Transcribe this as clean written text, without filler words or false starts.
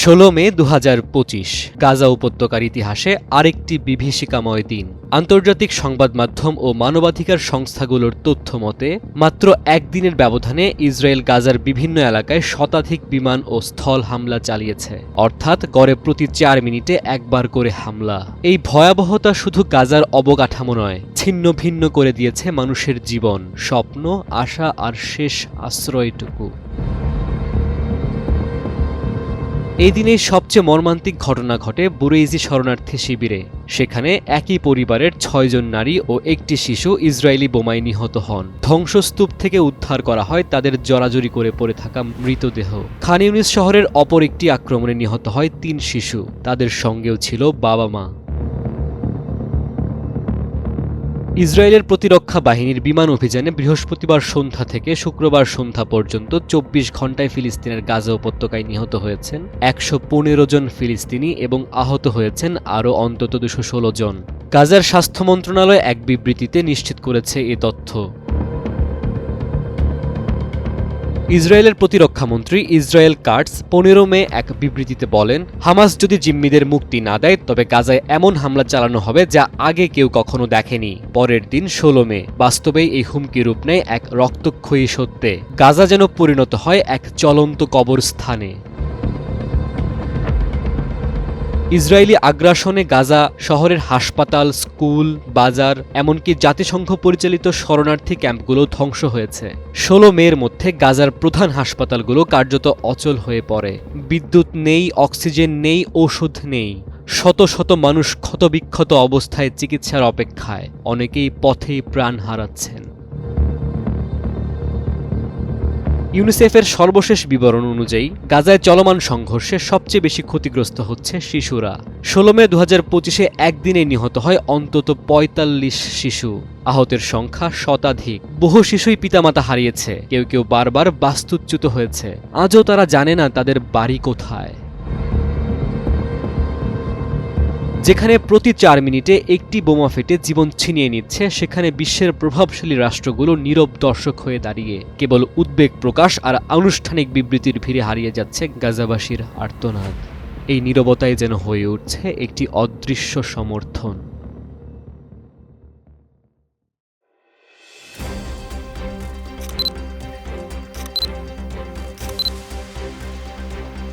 ১৬ মে ২০২৫ গাজা উপত্যকার ইতিহাসে আরেকটি বিভীষিকাময় দিন। আন্তর্জাতিক সংবাদ মাধ্যম ও মানবাধিকার সংস্থাগুলোর তথ্য মতে মাত্র একদিনের ব্যবধানে ইসরায়েল গাজার বিভিন্ন এলাকায় শতাধিক বিমান ও স্থল হামলা চালিয়েছে, অর্থাৎ গড়ে প্রতি ৪ মিনিটে একবার করে হামলা। এই ভয়াবহতা শুধু গাজার অবকাঠামো নয়, ছিন্ন ভিন্ন করে দিয়েছে মানুষের জীবন, স্বপ্ন, আশা আর শেষ আশ্রয়টুকু। এই দিনেই সবচেয়ে মর্মান্তিক ঘটনা ঘটে বুরেইজি শরণার্থী শিবিরে। সেখানে একই পরিবারের ৬ জন নারী ও একটি শিশু ইসরায়েলি বোমায় নিহত হন। ধ্বংসস্তূপ থেকে উদ্ধার করা হয় তাদের জড়াজড়ি করে পড়ে থাকা মৃতদেহ। খান ইউনিস শহরের অপর একটি আক্রমণে নিহত হয় ৩ শিশু, তাদের সঙ্গেও ছিল বাবা মা। ইসরায়েলের প্রতিরক্ষা বাহিনীর বিমান অভিযানে বৃহস্পতিবার সন্ধ্যা থেকে শুক্রবার সন্ধ্যা পর্যন্ত ২৪ ঘণ্টায় ফিলিস্তিনের গাজা উপত্যকায় নিহত হয়েছেন ১১৫ জন ফিলিস্তিনি এবং আহত হয়েছেন আরও অন্তত ২১৬ জন। গাজার স্বাস্থ্য মন্ত্রণালয় এক বিবৃতিতে নিশ্চিত করেছে এ তথ্য। ইসরায়েলের প্রতিরক্ষামন্ত্রী ইসরায়েল কাটস ১৫ মে এক বিবৃতিতে বলেন, হামাস যদি জিম্মিদের মুক্তি না দেয় তবে গাজায় এমন হামলা চালানো হবে যা আগে কেউ কখনো দেখেনি। পরের দিন ১৬ মে বাস্তবেই এই হুমকি রূপ নেয় এক রক্তক্ষয়ী সত্যে। গাজা যেন পরিণত হয় এক চলন্ত কবরস্থানে। ইসরায়েলি আগ্রাসনে গাজা শহরের হাসপাতাল, স্কুল, বাজার, এমনকি জাতিসংঘ পরিচালিত শরণার্থী ক্যাম্পগুলো ধ্বংস হয়েছে। ১৬ মের মধ্যে গাজার প্রধান হাসপাতালগুলো কার্যত অচল হয়ে পড়ে। বিদ্যুৎ নেই, অক্সিজেন নেই, ওষুধ নেই। শত শত মানুষ ক্ষতবিক্ষত অবস্থায় চিকিৎসার অপেক্ষায়, অনেকেই পথেই প্রাণ হারাচ্ছেন। ইউনিসেফের সর্বশেষ বিবরণ অনুযায়ী গাজায় চলমান সংঘর্ষে সবচেয়ে বেশি ক্ষতিগ্রস্ত হচ্ছে শিশুরা। ১৬ মে ২০২৫ একদিনে নিহত হয় অন্তত ৪৫ শিশু। আহতের সংখ্যা শতাধিক। বহু শিশুই পিতামাতা হারিয়েছে, কেউ কেউ বারবার বাস্তুচ্যুত হয়েছে। আজও তারা জানে না তাদের বাড়ি কোথায়। যেখানে প্রতি ৪ মিনিটে একটি বোমা ফেটে জীবন ছিনিয়ে নিচ্ছে, সেখানে বিশ্বের প্রভাবশালী রাষ্ট্রগুলো নীরব দর্শক হয়ে দাঁড়িয়ে কেবল উদ্বেগ প্রকাশ আর আনুষ্ঠানিক বিবৃতির ভিড়ে হারিয়ে যাচ্ছে গাজাবাসীর আর্তনাদ। এই নীরবতায় যেন হয়ে উঠছে একটি অদৃশ্য সমর্থন।